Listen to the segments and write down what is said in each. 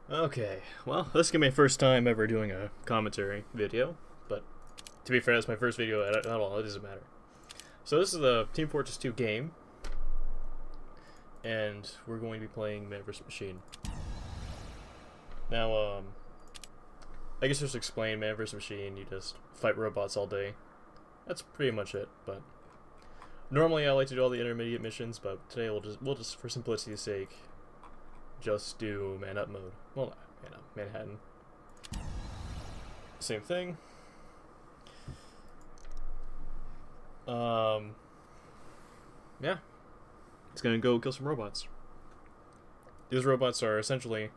Okay, well, this is gonna be my first time ever doing a commentary video, but to be fair, that's my first video at all, it doesn't matter. So this is the Team Fortress 2 game, and we're going to be playing Man vs. Machine. Now, I guess just to explain Man vs. Machine, you just fight robots all day. That's pretty much it, but normally I like to do all the intermediate missions, but today we'll just for simplicity's sake, just do man up mode. Well, Manhattan. Same thing. Yeah. It's gonna go kill some robots. These robots are essentially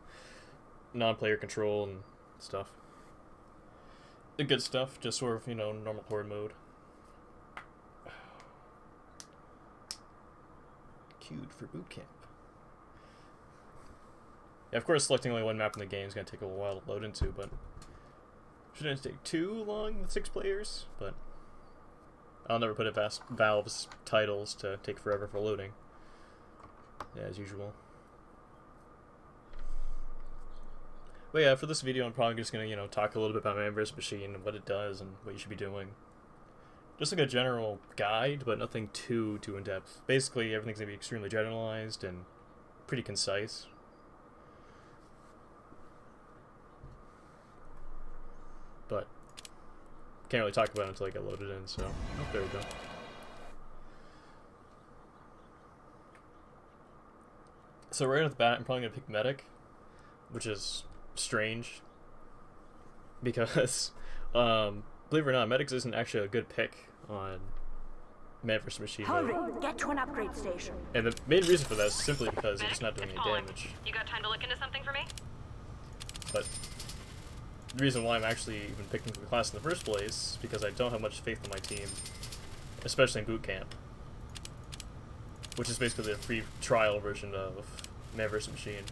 non-player control and stuff. The good stuff, just sort of, normal horde mode. Queued for boot camp. Yeah, of course, selecting only one map in the game is going to take a while to load into, but shouldn't take too long with 6 players, but I'll never put it past Valve's titles to take forever for loading, yeah, as usual. But yeah, for this video, I'm probably just going to, talk a little bit about Man vs. Machine and what it does and what you should be doing. Just like a general guide, but nothing too in-depth. Basically, everything's going to be extremely generalized and pretty concise. But can't really talk about it until I get loaded in, so oh, there we go. So right off the bat, I'm probably gonna pick Medic, which is strange because believe it or not, Medics isn't actually a good pick on Man vs. Machine Hurry, mode. get to an upgrade station. And the main reason for that is simply because it's just not doing any damage. You got time to look into something for me? But the reason why I'm actually even picking the class in the first place is because I don't have much faith in my team, especially in boot camp, which is basically the free trial version of Man vs. Machine.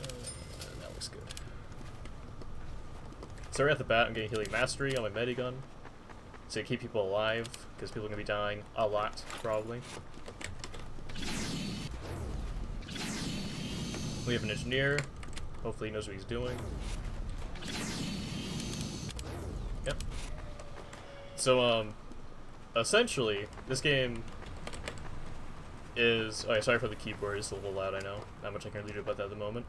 That looks good. So right off the bat, I'm getting healing mastery on my medigun, so to keep people alive, because people are going to be dying a lot, probably. We have an engineer. Hopefully he knows what he's doing. Yep. So, essentially, this game is... Oh, yeah, sorry for the keyboard, it's a little loud, I know. Not much I can really do about that at the moment.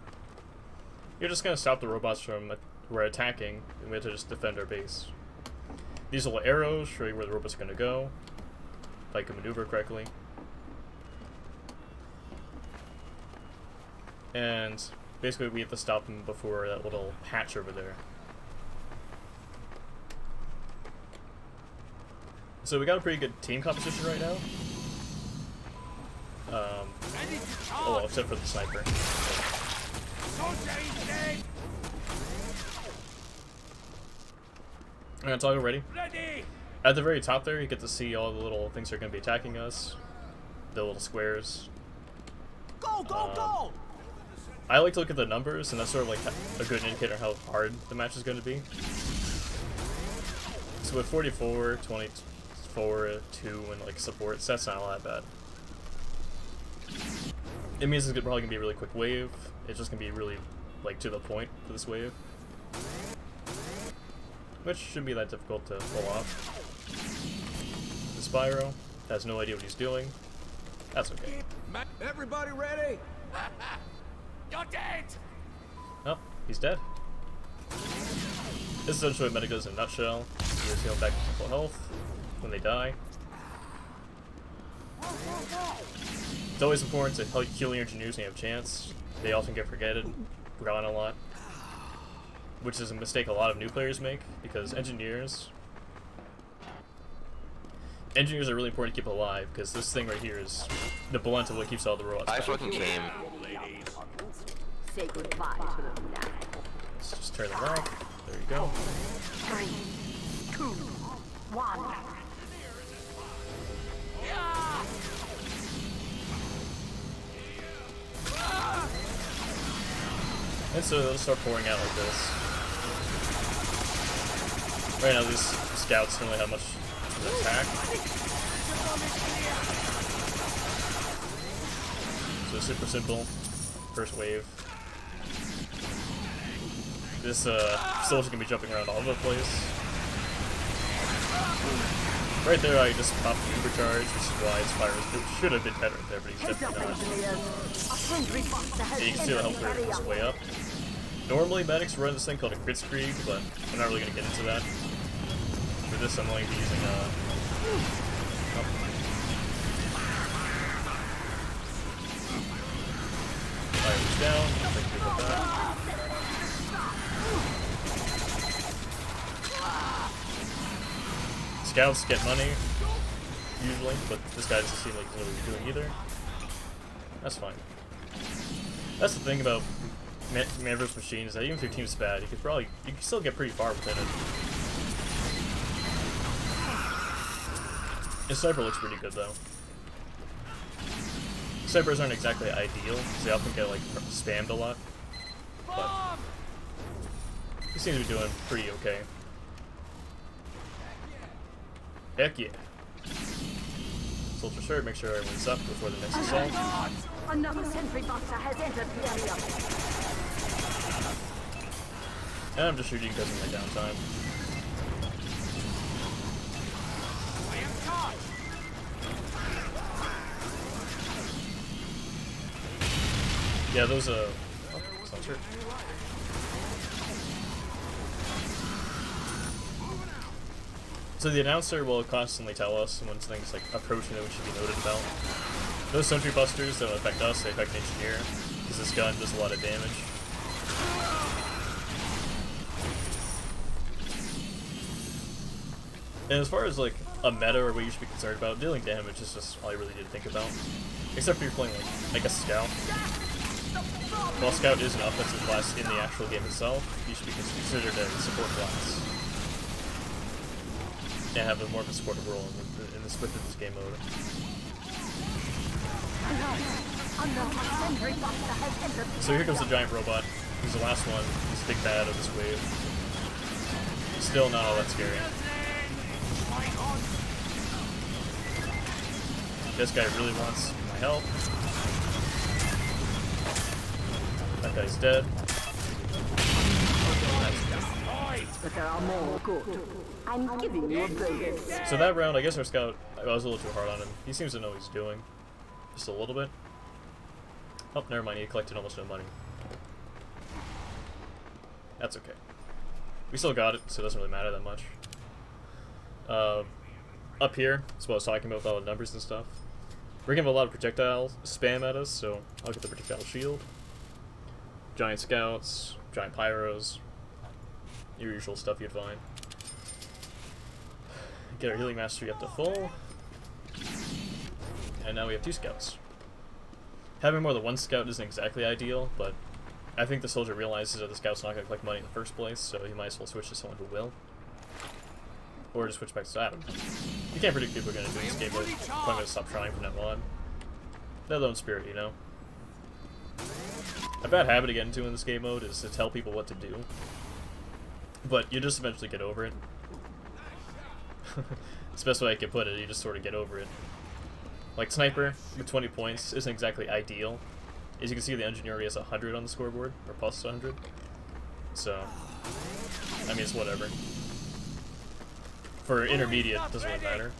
You're just gonna stop the robots from attacking, and we have to just defend our base. These little arrows show you where the robots are gonna go, if I can maneuver correctly. And basically we have to stop them before that little hatch over there. So we got a pretty good team composition right now. Oh, well, except for the sniper. I'm gonna talk already. At the very top there, you get to see all the little things that are gonna be attacking us. The little squares. Go, go, go! I like to look at the numbers, and that's sort of like a good indicator of how hard the match is going to be. So with 44, 24, 2, and like supports, that's not all that bad. It means it's probably going to be a really quick wave. It's just going to be really, like, to the point for this wave. Which shouldn't be that difficult to pull off. The Spyro has no idea what he's doing. That's okay. Everybody ready? You're dead! Oh, he's dead. This is essentially what Medic does in a nutshell. You just heal back to full health when they die. It's always important to heal your engineers when you have a chance. They often get forgotten a lot. Which is a mistake a lot of new players make, because engineers are really important to keep alive, because this thing right here is the blunt of what keeps all the robots I back. fucking came. Say goodbye to them now. Let's just turn them off. There you go. 3, 2, 1. And so they'll start pouring out like this. Right now these scouts don't really have much of an attack. So super simple. First wave. this soldier's gonna be jumping around all over the place. Right there, I just popped the supercharge, which is why his fire should have been dead right there, but he's definitely not. And you can see the health rate is way up. Normally, medics run this thing called a Kritzkrieg, but I'm not really gonna get into that. For this, I'm going to be using Fire's down, nothing to do with that. Scouts get money, usually, but this guy doesn't seem like he's really doing either. That's fine. That's the thing about Man vs. Machine, is that even if your team's bad, you can still get pretty far within it. His sniper looks pretty good though. Snipers aren't exactly ideal, because they often get like spammed a lot. But he seems to be doing pretty okay. Heck yeah. Soldier shirt, make sure everyone's up before the next assault. Another sentry buster has entered the area. And I'm just shooting because of my downtime. Yeah, those oh, sensor. So the announcer will constantly tell us when things like approaching that we should be noted about. Those sentry busters don't affect us, they affect the engineer, because this gun does a lot of damage. And as far as like a meta or what you should be concerned about, dealing damage is just all you really need to think about. Except for you're playing like, I guess, Scout. While Scout is an offensive class in the actual game itself, you should be considered a support class. And have more of a supportive role within this game mode. So here comes the giant robot. He's the last one. He's the big bad of this wave. Still not all that scary. This guy really wants my help. That guy's dead. But there are more good. I'm giving you a bonus. So that round, I guess our scout, I was a little too hard on him. He seems to know what he's doing. Just a little bit. Oh, never mind, he collected almost no money. That's okay. We still got it, so it doesn't really matter that much. Up here, that's what I was talking about with all the numbers and stuff. We're getting a lot of projectile spam at us, so I'll get the projectile shield. Giant scouts, giant pyros, your usual stuff you'd find. Get our healing mastery up to full. And now we have 2 scouts. Having more than 1 scout isn't exactly ideal, but I think the soldier realizes that the scout's not going to collect money in the first place, so he might as well switch to someone who will. Or just switch back to Adam. You can't predict people are going to do this game mode. I'm going to stop trying from now on. They're their own spirit, you know? A bad habit to get into in this game mode is to tell people what to do. But you just eventually get over it. It's the best way I can put it, you just sort of get over it. Like Sniper, with 20 points, isn't exactly ideal. As you can see, the engineer has 100 on the scoreboard, or plus 100. So, I mean, it's whatever. For intermediate, it doesn't really matter.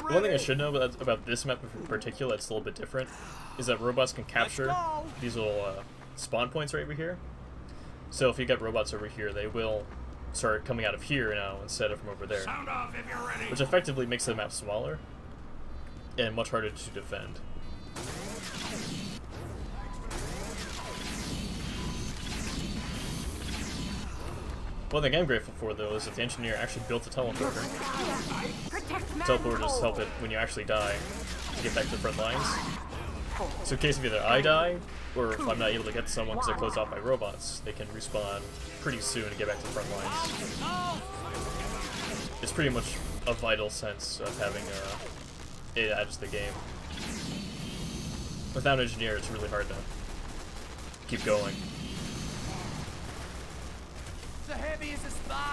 One thing I should know about this map in particular that's a little bit different is that robots can capture these little spawn points right over here. So if you get robots over here, they will start coming out of here now instead of from over there. Which effectively makes the map smaller and much harder to defend. One thing I'm grateful for, though, is that the engineer actually built a teleporter. Teleporters help it when you actually die to get back to the front lines. So in case of either I die, or if I'm not able to get to someone because I close off my robots, they can respawn pretty soon and get back to the front lines. It's pretty much a vital sense of having it adds to the game. Without an engineer, it's really hard to keep going.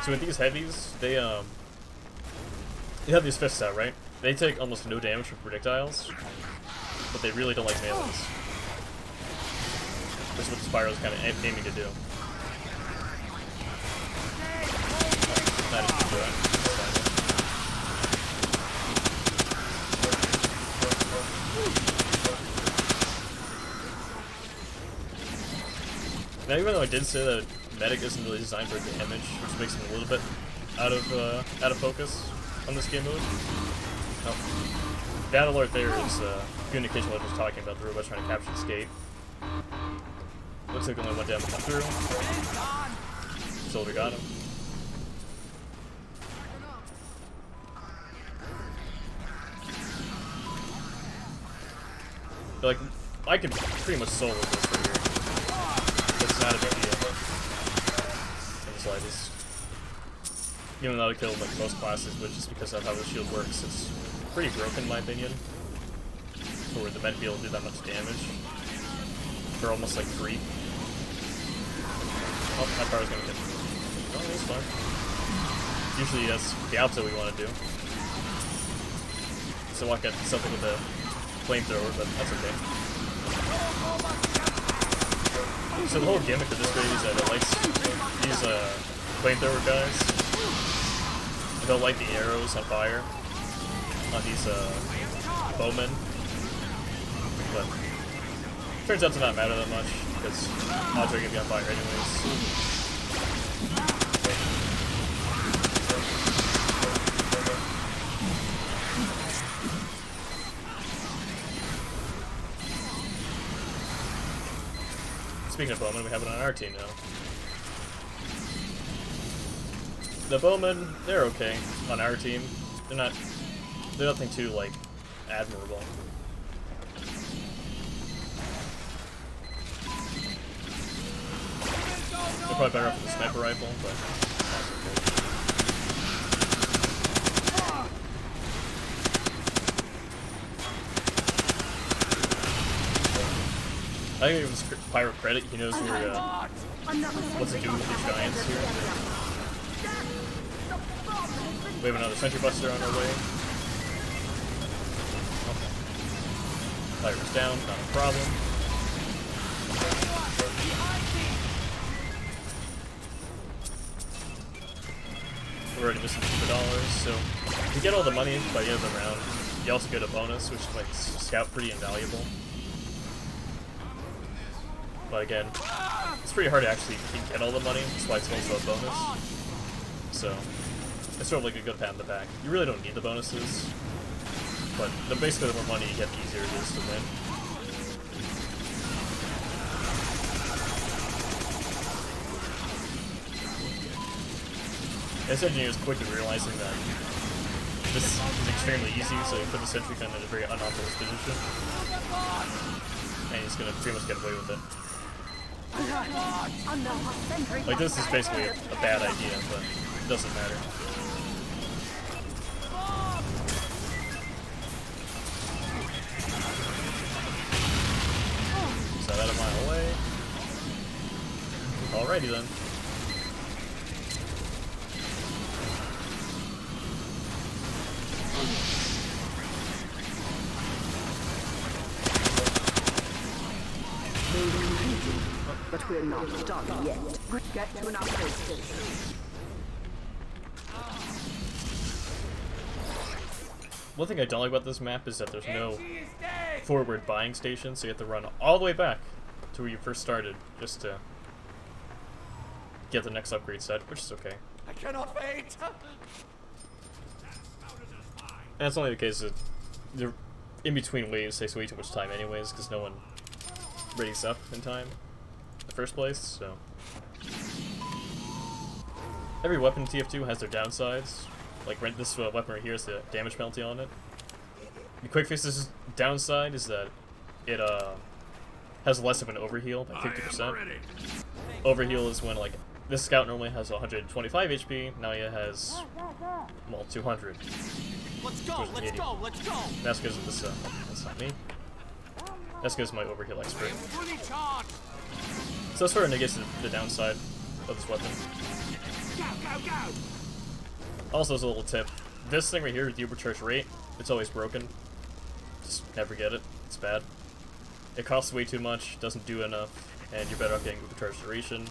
So with these heavies, they have these fists out, right? They take almost no damage from projectiles, but they really don't like melees. Which is what the Spyro is kind of aiming to do. That is good. Now, even though I did say that Medic isn't really designed for damage, which makes him a little bit out of focus on this game mode. Oh. That alert there is communication what I was talking about. The robot trying to capture the skate. Looks like only one damage come through. Soldier got him. Like, I could pretty much solo this right here. It's not a big deal. In the slightest. Even though I killed like most classes, but just because of how the shield works, it's pretty broken in my opinion. For the med be able to do that much damage. They're almost like free. Oh, my power's gonna hit. Oh, that's fine. Usually that's the opposite we want to do. So walk at something with a flamethrower, but that's okay. So the whole gimmick of this grade is that it likes these flamethrower guys. They'll light the arrows on fire on these bowmen, but turns out to not matter that much because odds are gonna be on fire anyways. Speaking of bowmen, we have it on our team now. The bowmen, they're okay on our team. They're nothing too like admirable. They're probably better off with the sniper rifle, but that's okay. I think it was Pyro credit. He knows we're what to do with these giants here. We have another Sentry Buster on our way. Okay. Pyro's down, not a problem. We're already missing $2, so if you get all the money by the end of the round, you also get a bonus, which makes Scout pretty invaluable. But again, it's pretty hard to actually get all the money, that's why it's also a bonus. So, it's sort of like a good pat in the back. You really don't need the bonuses, but basically the more money you get, the easier it is to win. This engineer is quickly realizing that this is extremely easy, so he put the sentry gun in a very unorthodox position. And he's gonna pretty much get away with it. Like, this is basically a bad idea, but it doesn't matter. So that a mile away. Alrighty then. But we're not done yet. Get to an outpost. One thing I don't like about this map is that there's no forward buying station, so you have to run all the way back to where you first started just to get the next upgrade set, which is okay. I cannot wait. And that's only the case that the in between waves takes way too much time anyways, because no one readies up in time in the first place, so. Every weapon in TF2 has their downsides. Like this weapon right here is the damage penalty on it. The Quickfix's downside is that it has less of an overheal by 50%. Overheal is when like this scout normally has 125 HP, now he has, well, 200. Let's go, let's go, let's go. That's because of this, that's not me. That's because of my overheal expert. So that sort of negates the downside of this weapon. Go, go, go. Also, as a little tip, this thing right here, the overcharge rate, it's always broken. Just never get it. It's bad. It costs way too much, doesn't do enough. and you're better off getting overcharge duration.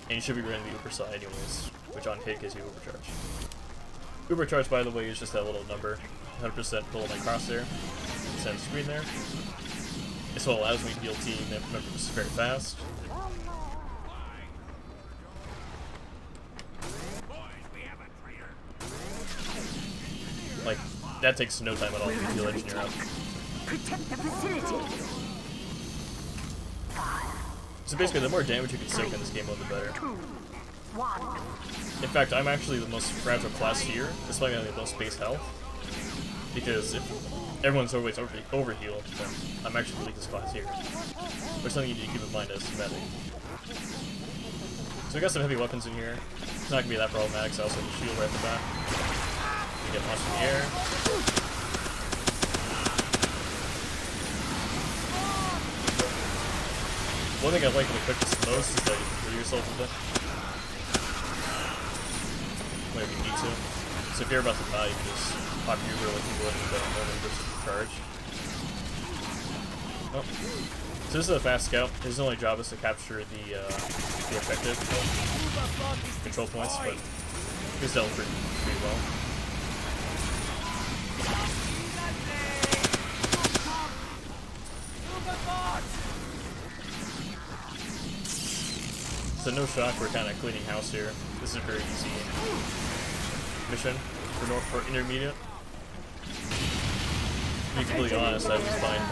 And you should be running the Uber side anyways, which on hit gives you overcharge. Overcharge, by the way, is just that little number, 100% below my crosshair, center screen there. This what allows me to heal team members very fast. Like, that takes no time at all to heal engineer up. Protect the facility. So basically, the more damage you can soak in this game mode, the better. In fact, I'm actually the most fragile class here, despite having the most base health. Because if everyone's always overhealed, then I'm actually the weakest class here. Which is something you need to keep in mind as medic. So we got some heavy weapons in here. It's not going to be that problematic, so I also have a shield right off the bat. You get launched in the air. One thing I like in the Quickfix the most is that you can heal yourself with it. Whenever you need to. So if you're about to die, you can just pop your Uber like you would and then just charge. Oh. So this is a fast scout. His only job is to capture the objective control points, but he's dealt pretty well. So no shock, we're kind of cleaning house here. This is a very easy mission for intermediate. To be completely honest, I always find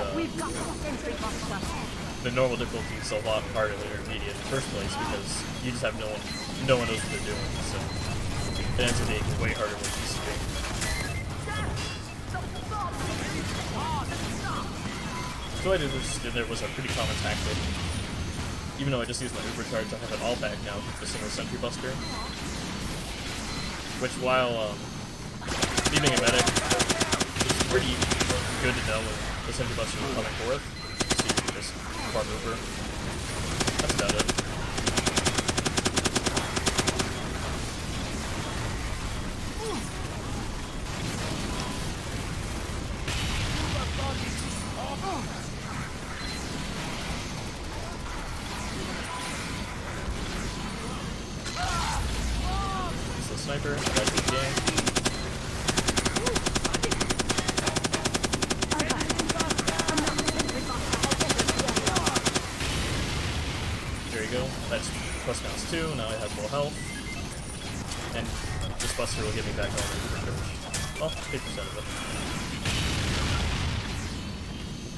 the normal difficulty is a lot harder than intermediate in the first place because you just have no one knows what they're doing. So it ends up being way harder than it used to be. So what I did there was a pretty common tactic. Even though I just used my overcharge, I have it all back now with the single sentry buster. Which, while leaving a medic, it's pretty good to know when the sentry buster is coming forth. So you can just farm over. That's about it. Sniper, that's the gang. There you go. That's plus mouse 2. Now I have full health. And this buster will give me back all my overcharge. Well, 50% of it.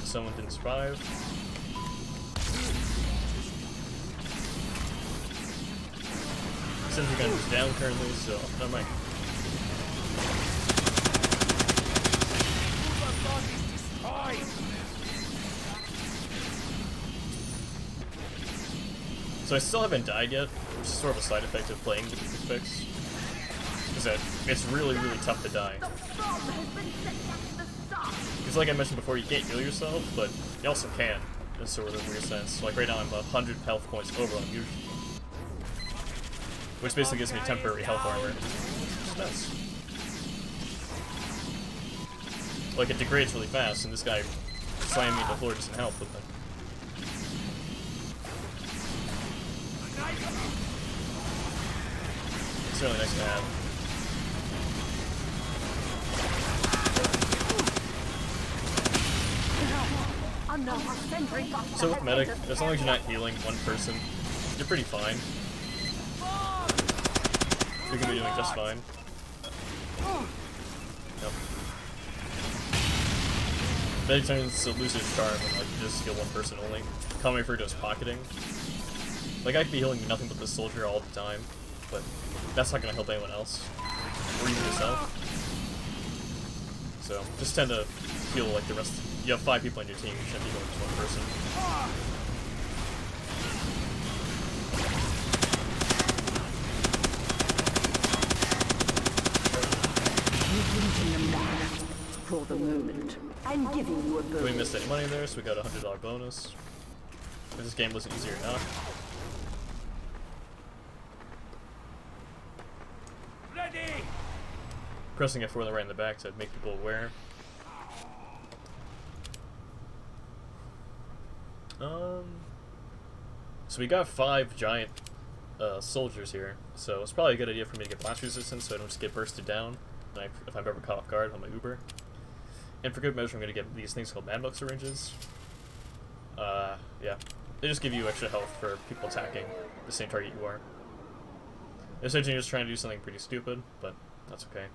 Someone didn't survive. Sentry gun is down currently, so never mind. So I still haven't died yet, which is sort of a side effect of playing with the Quickfix. Is that it's really, really tough to die. Because like I mentioned before, you can't heal yourself, but you also can, in sort of a weird sense. Like right now I'm 100 health points over on usual. Which basically gives me temporary health armor. It's nice. Like, it degrades really fast, and this guy slamming me to the floor doesn't help with it. It's really nice to have. So with medic, as long as you're not healing one person, you're pretty fine. You're gonna be doing just fine. Yep. Medic tends to lose his charm and like just heal one person only. Commonly referred to as pocketing. Like I could be healing nothing but this soldier all the time, but that's not gonna help anyone else. Or even yourself. So just tend to heal like the rest. You have 5 people on your team, you shouldn't be healing just one person. For the moment, I'm giving you a bonus. We missed any money there, so we got a $100 bonus. If this game wasn't easier enough. Ready! Pressing F4 right in the back to make people aware. So we got 5 giant soldiers here, so it's probably a good idea for me to get blast resistance so I don't just get bursted down if I'm ever caught off guard on my Uber. And for good measure, I'm going to get these things called Mad Milk syringes. Yeah. They just give you extra health for people attacking the same target you are. Essentially, you're just trying to do something pretty stupid, but that's okay.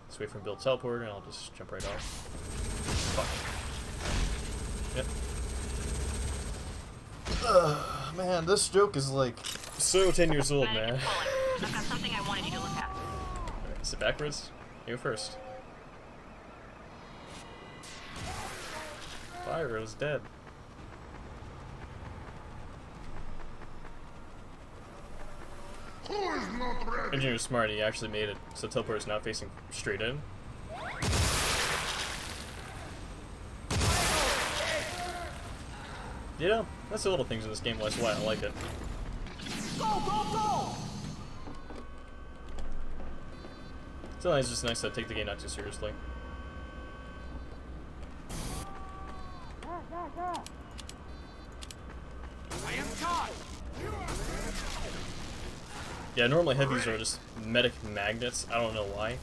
Let's wait for him to build a teleporter, and I'll just jump right off. Fuck. Yep. Man, this joke is like so 10 years old, man. I've got something I wanted you to look at. Alright, sit backwards. You go first. Pyro's dead. Engineer's smart, he actually made it so teleporter's not facing straight in. You know, that's the little things in this game, that's why I like it. Go, go, go! Sometimes it's just nice to take the game not too seriously. I am caught! Yeah, normally heavies are just medic magnets. I don't know why.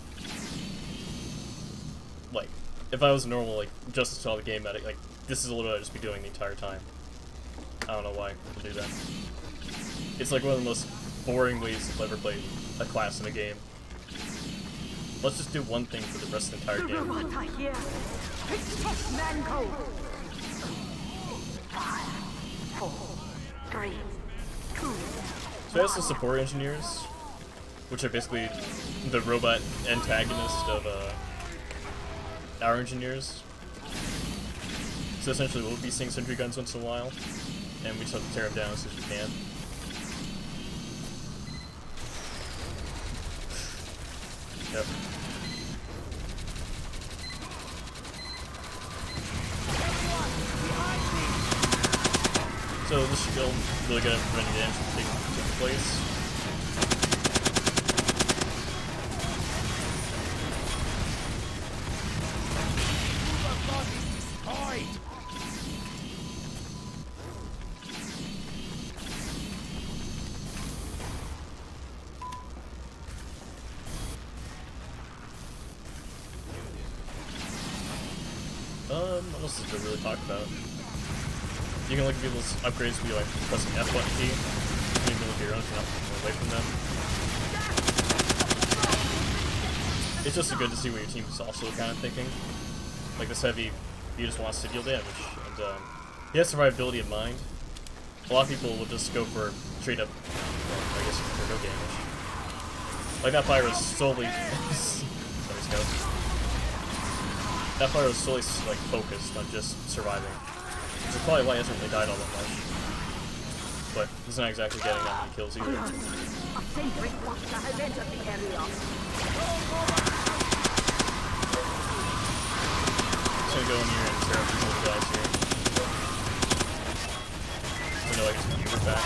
Like, if I was normal, like, just install the game medic, like, this is what I'd just be doing the entire time. I don't know why people do that. It's like one of the most boring ways to ever play a class in a game. Let's just do one thing for the rest of the entire game. Robots are here. Protect mankind. 5, 4, 3, 2. So that's the support engineers, which are basically the robot antagonist of our engineers. So essentially we'll be seeing sentry guns once in a while, and we just have to tear them down as soon as we can. Yep. So this skill really good at preventing damage from taking place. What else is there really talk about? You can look at people's upgrades via like pressing F button key. You can look at your own if you're not moving away from them. It's just good to see what your team is also kind of thinking. Like this heavy, he just wants to deal damage, and he has survivability in mind. A lot of people will just go for straight up, well, I guess for no damage. Like that fire is solely. Sorry, Scout. That fire was solely like focused on just surviving. Which is probably why he hasn't really died all that much. But he's not exactly getting that many kills either. A sentry cluster has entered the area. Just gonna go in here and tear up these little guys here. I know I can just Uber back.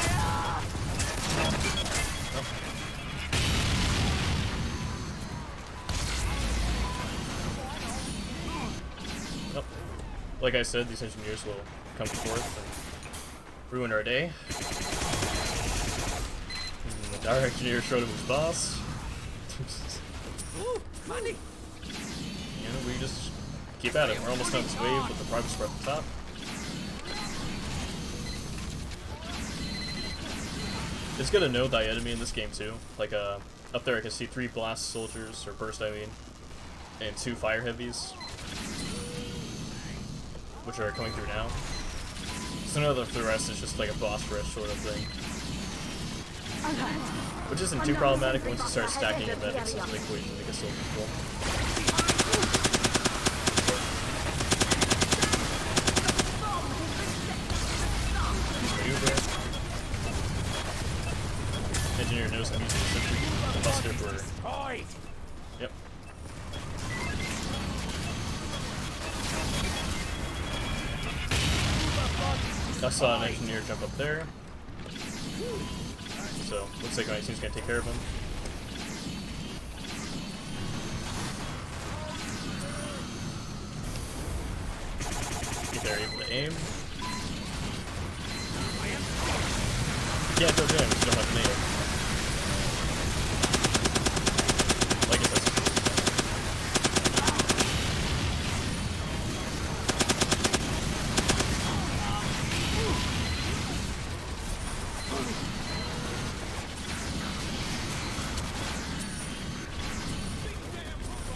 Oh. Nope. Like I said, these engineers will come forth and ruin our day. And our engineer showed him his boss. Ooh, money! And we just keep at it. We're almost on this wave with the progress bar at the top. It's good to know the enemy in this game too. Like up there I can see 3 blast soldiers, or burst I mean, and 2 fire heavies, which are coming through now. So now the rest is just like a boss rush sort of thing. Which isn't too problematic once you start stacking your medics into the equation to get so people. Maneuver. Engineer knows I'm using the sentry buster for. Yep. I saw an engineer jump up there. So, looks like my team's gonna take care of him. If they're able to aim. can't deal damage, you don't have to name it. Like I said.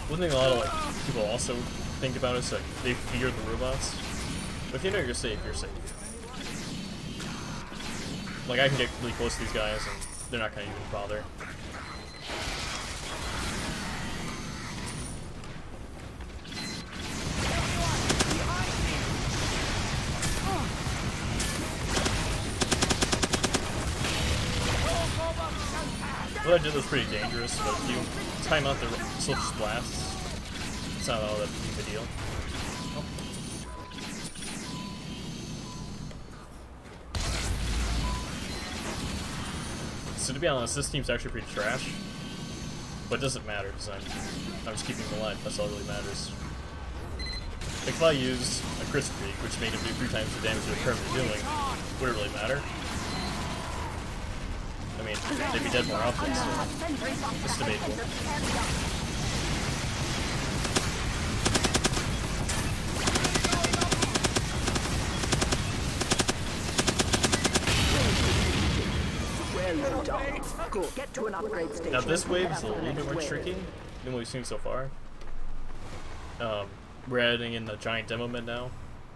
One thing a lot of people also think about is like they fear the robots. But if you know you're safe, you're safe. Like I can get really close to these guys and they're not gonna even bother. What I did was pretty dangerous, but if you time out the slip's blasts, it's not all that big a deal. Oh. So to be honest, this team's actually pretty trash, but it doesn't matter because I'm just keeping them alive. That's all that really matters. Like if I used a crit streak, which made him do 3 times the damage they're currently doing, would it really matter? I mean, they'd be dead more often, so it's debatable. Well done. Good. Get to an upgrade station. Now this wave is a little bit more tricky than what we've seen so far. We're adding in the giant demo men now,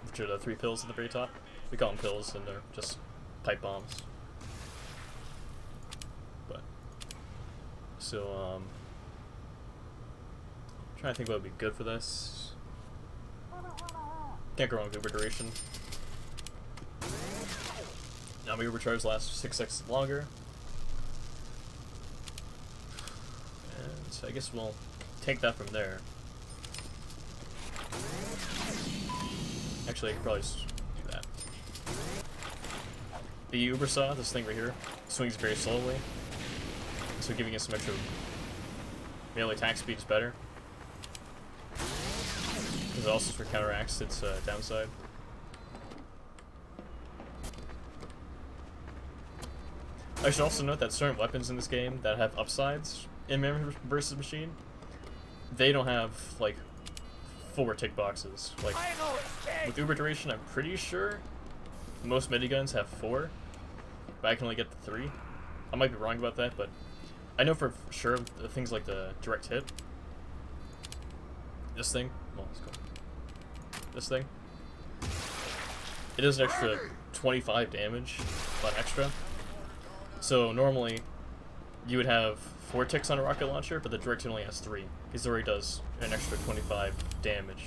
which are the 3 pills at the very top. We call them pills, and they're just pipe bombs. But so trying to think what would be good for this. Can't go wrong with Uber duration. Now my Uber charge lasts 6 seconds longer. And so I guess we'll take that from there. Actually, I could probably just do that. The Uber saw, this thing right here, swings very slowly. So giving it some extra melee attack speed is better. Because it also sort of counteracts its downside. I should also note that certain weapons in this game that have upsides in Man vs. Machine, they don't have, like, 4 tick boxes. Like, with Uber duration, I'm pretty sure most miniguns have 4, but I can only get the 3. I might be wrong about that, but I know for sure things like the direct hit. This thing, well, let's go. This thing, it does an extra 25 damage, a lot extra. So normally, you would have 4 ticks on a rocket launcher, but the direct hit only has 3, because it already does an extra 25 damage.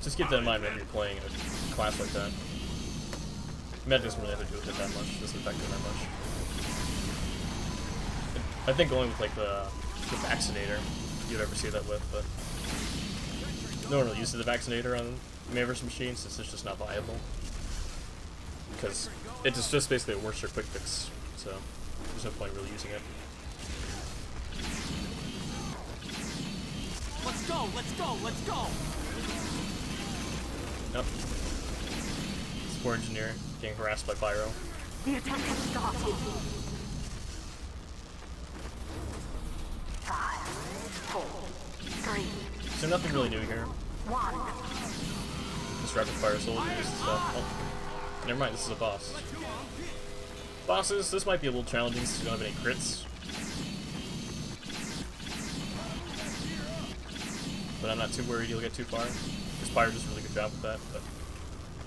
Just keep that in mind when you're playing a class like that. Med doesn't really have to do with it that much, doesn't affect it that much. I think only with like the vaccinator you'd ever see that with, but no one really uses the vaccinator on Man vs. Machine since it's just not viable. Because it is just basically a worse or quick fix, so there's no point really using it. Let's go, let's go, let's go! Nope. Support engineer getting harassed by Pyro. The attack has started. 5, 4, 3. So nothing really new here. 1. Just rapid fire soldiers and stuff. Oh, never mind, this is a boss. Bosses, this might be a little challenging since you don't have any crits. But I'm not too worried you'll get too far. Because Pyro does a really good job with that. But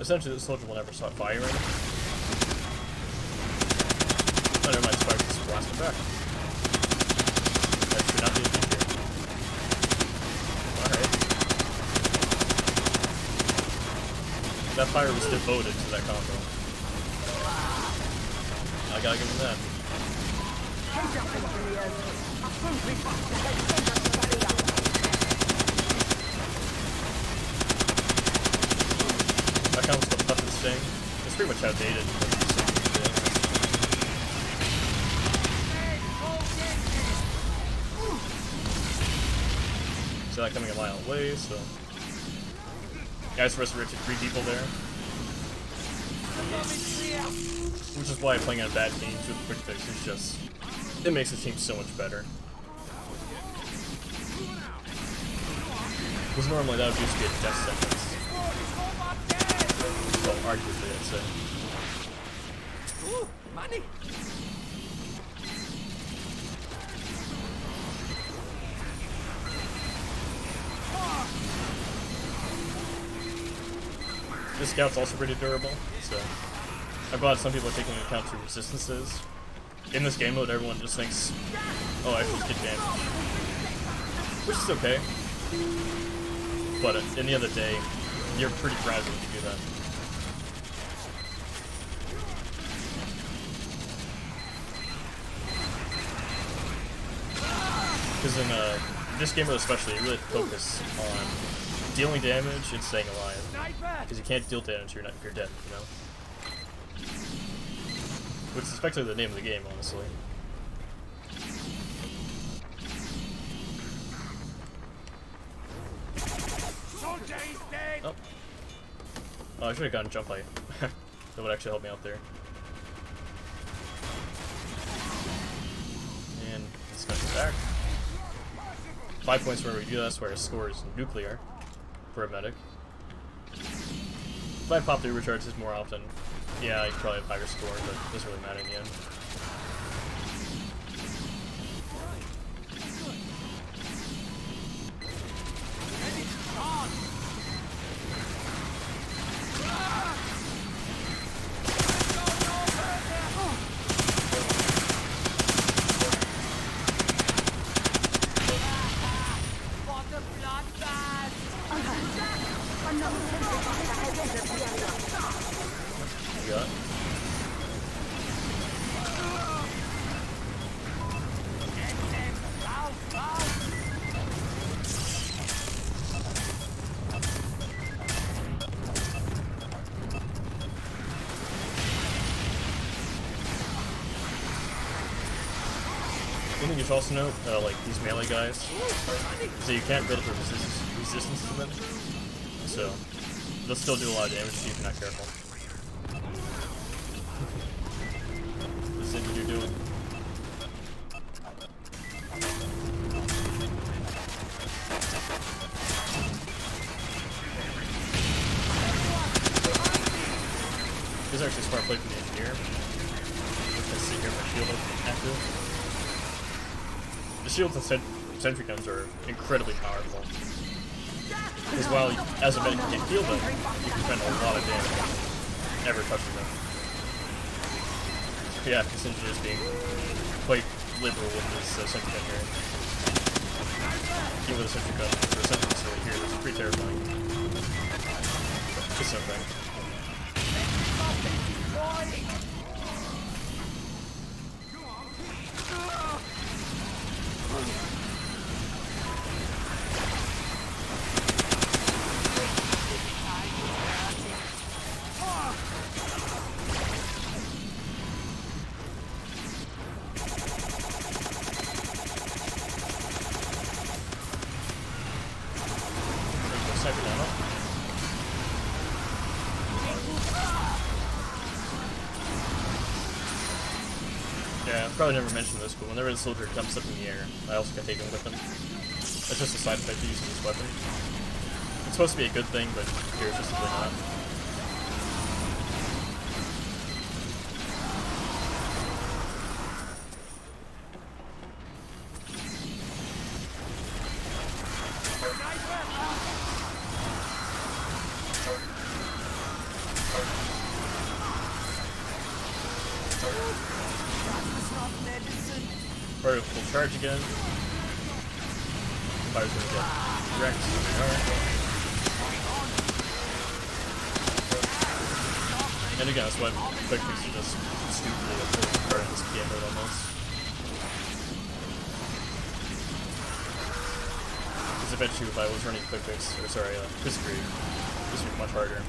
essentially, this soldier will never stop firing. Oh, never mind, this Pyro can just blast him back. That should not be a big deal. Alright. That Pyro was devoted to that combo. I gotta give him that. Heads up, engineers. A sentry box ahead. Send us the barrier. That comes with the puppet sting. It's pretty much outdated. So that coming a mile away, so guys resurrected 3 people there. Which is why playing on bad teams with Quickfix is just, it makes the team so much better. Because normally that would just be a death sentence. Well, arguably, I'd say. Ooh, money. This scout's also pretty durable, so I'm glad some people are taking into account the resistances. In this game mode, everyone just thinks, oh, I just get damage. Which is okay. But at the end of the day, you're pretty fragile if you do that. Because in this game mode especially, you really focus on dealing damage and staying alive. Because you can't deal damage if you're dead, you know? Which is effectively the name of the game, honestly. Oh. Oh, I should have gotten jump height. That would actually help me out there. And this guy's back. 5 points whenever you do that, where his score is nuclear for a medic. If I pop through recharges more often, yeah, I could probably have higher score, but it doesn't really matter in the end. Got. One thing you should also note, like these melee guys, is that you can't build up a resistance to them, so they'll still do a lot of damage to you if you're not careful. What's it you're doing? This is actually a smart play from the engineer. Let's see here, my shield active. The shields and sentry guns are incredibly powerful. Because while as a medic you can heal them, you can spend a lot of damage never touching them. Yeah, this engineer is being quite liberal with this sentry gun here. Even with a sentry gun for a sentry sword here, it's pretty terrifying. Just something. Yeah, I've probably never mentioned this, but whenever the soldier jumps up in the air, I also can take him with him. That's just a side effect of using this weapon. It's supposed to be a good thing, but here it's just really not. Alright, full charge again. Fire's gonna get wrecked. And again, that's why Quickfix is just stupidly a full card in this game mode almost. Because eventually if I was running Quickfix, or sorry, History, this would be much harder.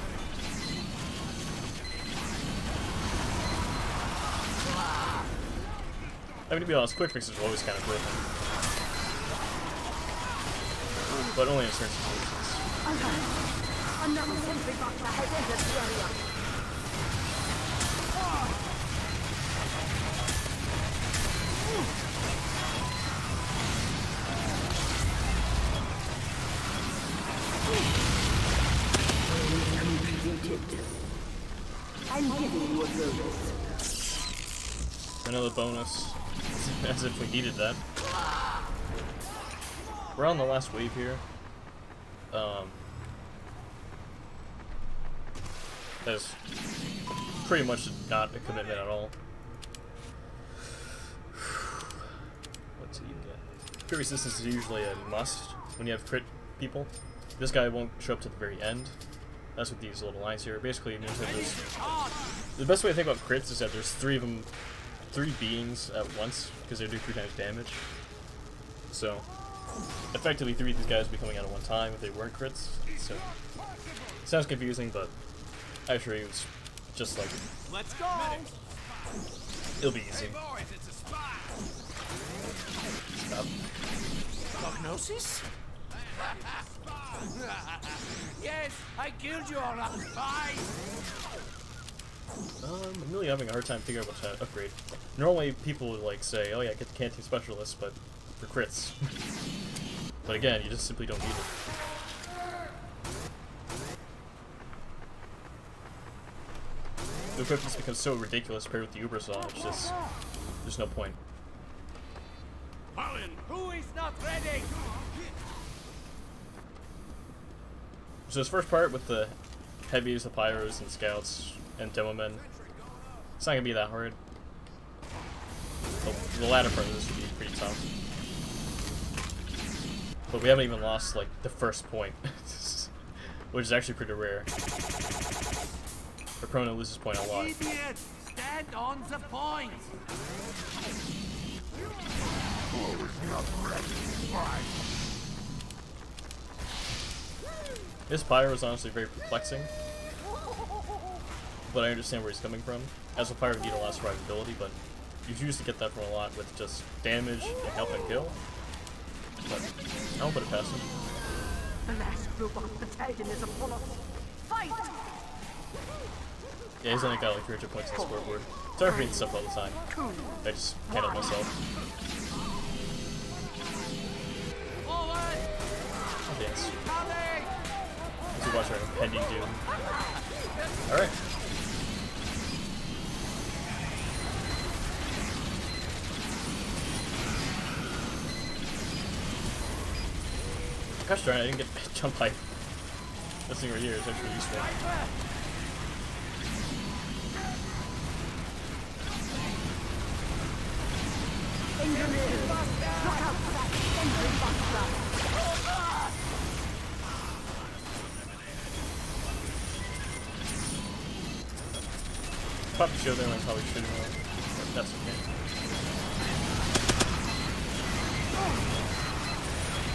I mean, to be honest, Quickfix is always kind of broken. But only in certain situations. I'm giving you a bonus. Another bonus. As if we needed that. We're on the last wave here. That's pretty much not a commitment at all. What's he get? Crit resistance is usually a must when you have crit people. This guy won't show up to the very end. That's what these little lines here. Basically, it means that the best way to think about crits is that there's three beings at once because they do 3 times damage. So, effectively, 3 of these guys would be coming out at one time if they weren't crits. So, it sounds confusing, but I assure you, it's just like Let's go. it'll be easy. Stop. Prognosis? Yes, I killed you all right. Bye. I'm really having a hard time figuring out what to upgrade. Normally, people would like say, "Oh yeah, get the canteen specialist," but for crits. But again, you just simply don't need it. The equipment becomes so ridiculous paired with the Ubersaw, it's just there's no point. Who is not ready? So this first part with the heavies, the pyros, and scouts, and demo men, it's not gonna be that hard. The latter part of this would be pretty tough. But we haven't even lost like the first point, which is actually pretty rare. Our opponent loses point a lot. Idiot! Stand on the point! This pyro is honestly very perplexing, but I understand where he's coming from. As a pyro, you need a lot of survivability, but you used to get that from a lot with just damage and help and kill. But I won't put it past him. The last robot battalion is upon us. Fight! Yeah, he's only got like 300 points on the scoreboard. It's hard for me to stuff all the time. I just handle it myself. Forward! I'll dance. Coming! As we watch our impending doom. Alright. Gosh darn it, I didn't get jump height. This thing right here is actually useful. Engineers, look out for that entry buster! Probably show them I probably shouldn't have, but that's okay.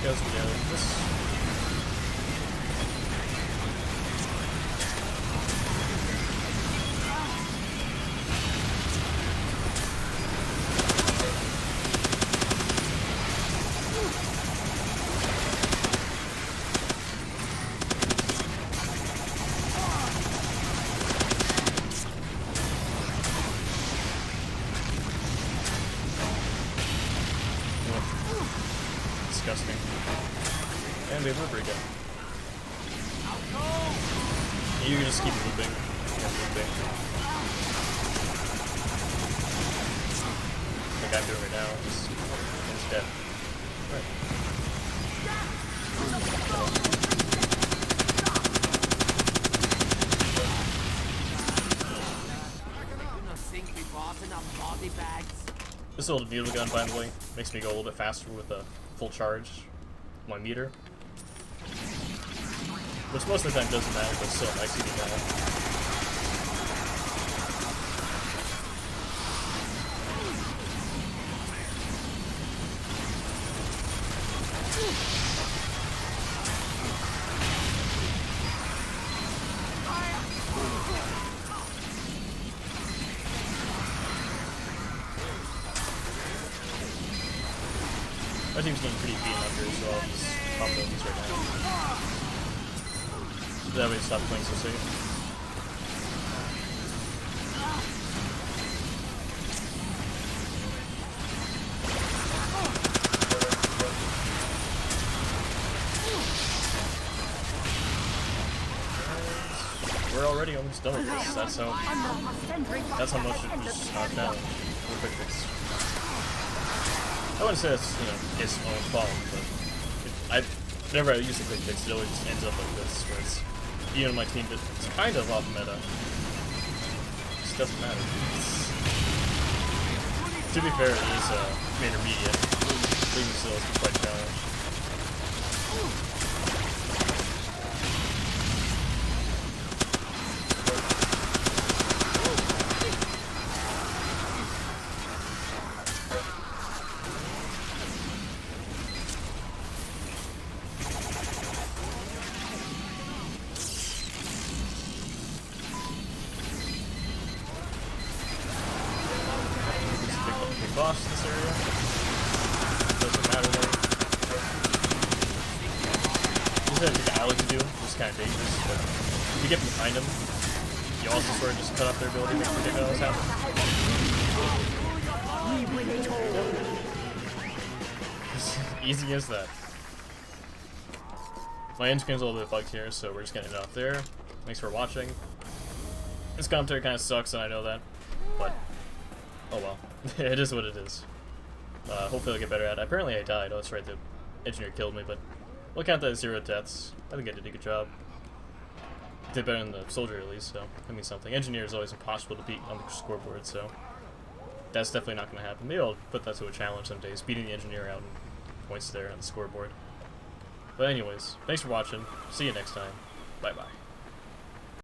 Goes together. This disgusting. And they live again. You can just keep moving. Like I'm doing right now. Just instead. Right. You not think we bought enough body bags? This little needle gun, by the way, makes me go a little bit faster with a full charge. My meter. Which most of the time doesn't matter, but still nice to get that. My team's getting pretty beaten up here, so I'll just pop those right now. That way, stop playing so safe. we're already almost done with this. That's how much it was our challenge with Quickfix. I wouldn't say it's, you know, its own fault, but whenever I use the Quickfix, it always just ends up like this, where it's, even my team, it's kind of off meta. It just doesn't matter. To be fair, it is intermediate. Leaving still is quite a challenge. Boss in this area. Doesn't matter though. This is a thing I like to do, which is kind of dangerous, but if you get behind them, you also sort of just cut off their ability to make ridiculous happen. As easy as that. My end screen's a little bit bugged here, so we're just gonna end it off there. Thanks for watching. This commentary kind of sucks, and I know that, but oh well. It is what it is. Hopefully I'll get better at it. Apparently I died. Oh, that's right, the engineer killed me, but we'll count that as 0 deaths. I think I did a good job. Did better than the soldier at least, so that means something. Engineer is always impossible to beat on the scoreboard, so that's definitely not going to happen. Maybe I'll put that to a challenge some days, beating the engineer out in points there on the scoreboard. But anyways, thanks for watching. See you next time. Bye-bye.